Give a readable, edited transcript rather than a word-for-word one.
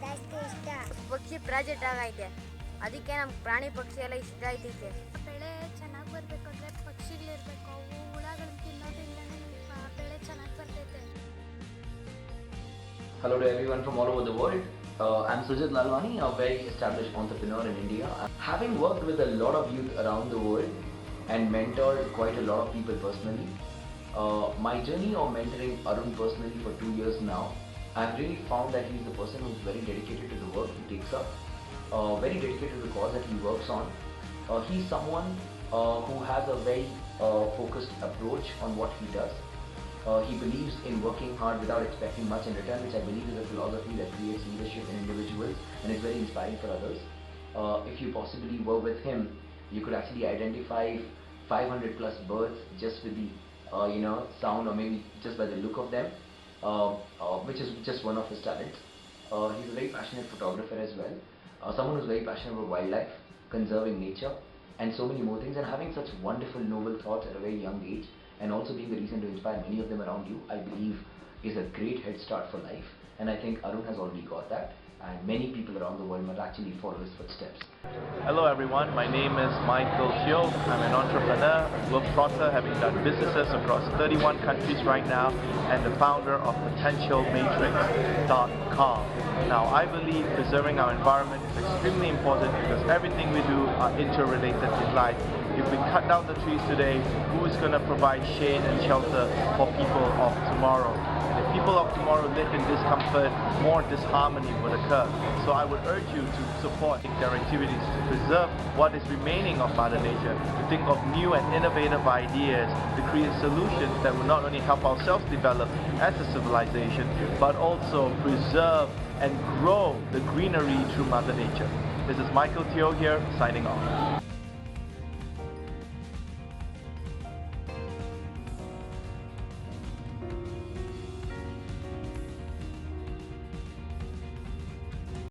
ಜಾಸ್ತಿ ಇಷ್ಟ. ಪಕ್ಷಿ ಪ್ರಾಜೆಕ್ಟ್ ಆಗೈತೆ, ಅದಕ್ಕೆ ನಮ್ಗೆ ಪ್ರಾಣಿ ಪಕ್ಷಿ ಎಲ್ಲ ಇಷ್ಟ ಆಯ್ತೈತೆ. ಬೆಳೆ ಚೆನ್ನಾಗಿ ಬರಬೇಕಂದ್ರೆ ಪಕ್ಷಿಗಳಿರಬೇಕು, ಅವು ಹುಳಗಳು ತಿನ್ನೋದ್ರಿಂದನೇ ಬೆಳೆ ಚೆನ್ನಾಗಿ ಬರ್ತೈತೆ. Hello to everyone from all over the world. I'm Sujit Lalwani, a very established entrepreneur in India. Having worked with a lot of youth around the world and mentored quite a lot of people personally, my journey of mentoring Arun personally for 2 years now, I've really found that he's the person who's very dedicated to the work he takes up, very dedicated to the cause that he works on. He's someone who has a very focused approach on what he does. He believes in working hard without expecting much in return, which I believe is a philosophy that creates leadership in individuals and is very inspiring for others. If you possibly work with him, you could actually identify 500 plus birds just with the sound, or maybe just by the look of them, which is just one of his talents. He's a very passionate photographer as well, someone who's very passionate about wildlife, conserving nature, and so many more things, and having such wonderful noble thoughts at a very young age, and also being the reason to inspire many of them around you, I believe is a great head start for life. And I think Arun has already got that, and many people around the world must actually follow his footsteps. Hello everyone, my name is Michael Teo. I'm an entrepreneur, globetrotter, having done businesses across 31 countries right now, and the founder of potentialmatrix.com. Now, I believe preserving our environment is extremely important because everything we do are interrelated in life. If we cut down the trees today, who is going to provide shade and shelter for people of tomorrow? And if people of tomorrow live in discomfort, more disharmony would occur. So I would urge you to support their activities to preserve what is remaining of Mother Nature, to think of new and innovative ideas, to create solutions that will not only help ourselves develop as a civilization, but also preserve and grow the greenery through Mother Nature. This is Michael Teo here, signing off.